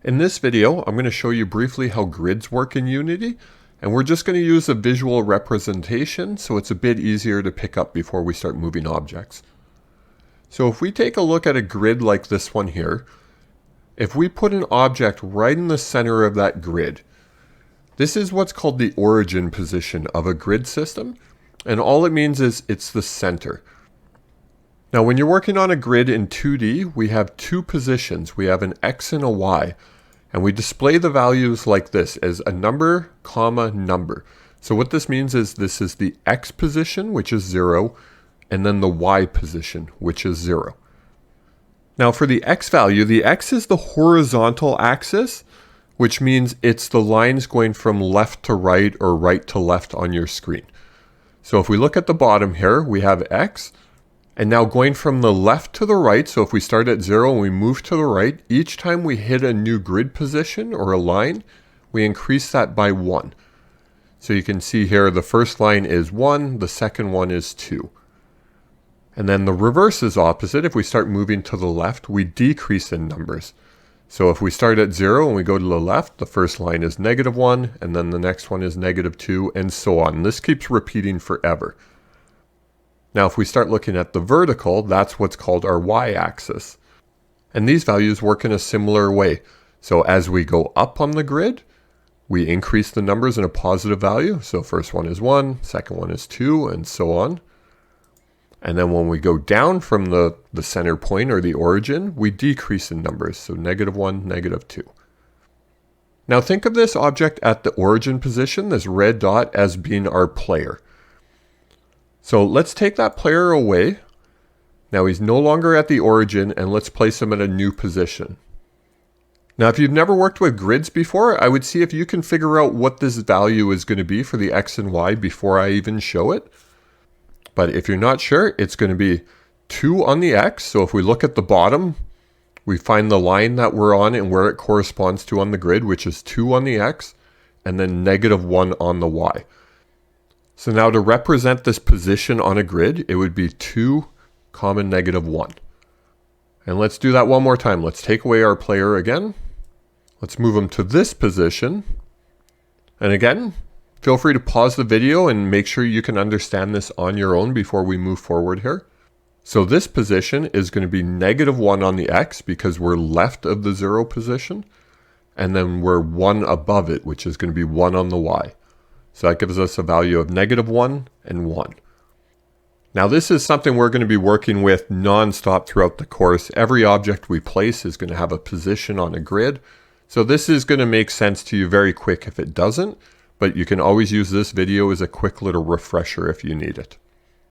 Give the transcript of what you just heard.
In this video, I'm going to show you briefly how grids work in Unity, and we're just going to use a visual representation so it's a bit easier to pick up before we start moving objects. So if we take a look at a grid like this one here, if we put an object right in the center of that grid, this is what's called the origin position of a grid system, and all it means is it's the center. Now when you're working on a grid in 2D, we have two positions. We have an X and a Y, and we display the values like this as a number, comma, number. So what this means is this is the X position, which is 0, and then the Y position, which is 0. Now for the X value, the X is the horizontal axis, which means it's the lines going from left to right or right to left on your screen. So if we look at the bottom here, we have X, and now going from the left to the right, so if we start at 0 and we move to the right, each time we hit a new grid position or a line, we increase that by 1. So you can see here the first line is 1, the second one is 2. And then the reverse is opposite. If we start moving to the left, we decrease in numbers. So if we start at 0 and we go to the left, the first line is -1, and then the next one is -2, and so on. This keeps repeating forever. Now if we start looking at the vertical, that's what's called our y-axis. And these values work in a similar way. So as we go up on the grid, we increase the numbers in a positive value. So first one is 1, second one is 2, and so on. And then when we go down from the center point or the origin, we decrease in numbers. So -1, -2. Now think of this object at the origin position, this red dot, as being our player. So let's take that player away. Now he's no longer at the origin, and let's place him at a new position. Now if you've never worked with grids before, I would see if you can figure out what this value is going to be for the X and Y before I even show it. But if you're not sure, it's going to be 2 on the X. So if we look at the bottom, we find the line that we're on and where it corresponds to on the grid, which is 2 on the X, and then -1 on the Y. So now to represent this position on a grid, it would be 2, -1. And let's do that one more time. Let's take away our player again. Let's move him to this position. And again, feel free to pause the video and make sure you can understand this on your own before we move forward here. So this position is going to be -1 on the X because we're left of the 0 position. And then we're 1 above it, which is going to be 1 on the Y. So that gives us a value of -1 and 1. Now this is something we're going to be working with non-stop throughout the course. Every object we place is going to have a position on a grid. So this is going to make sense to you very quick if it doesn't, but you can always use this video as a quick little refresher if you need it.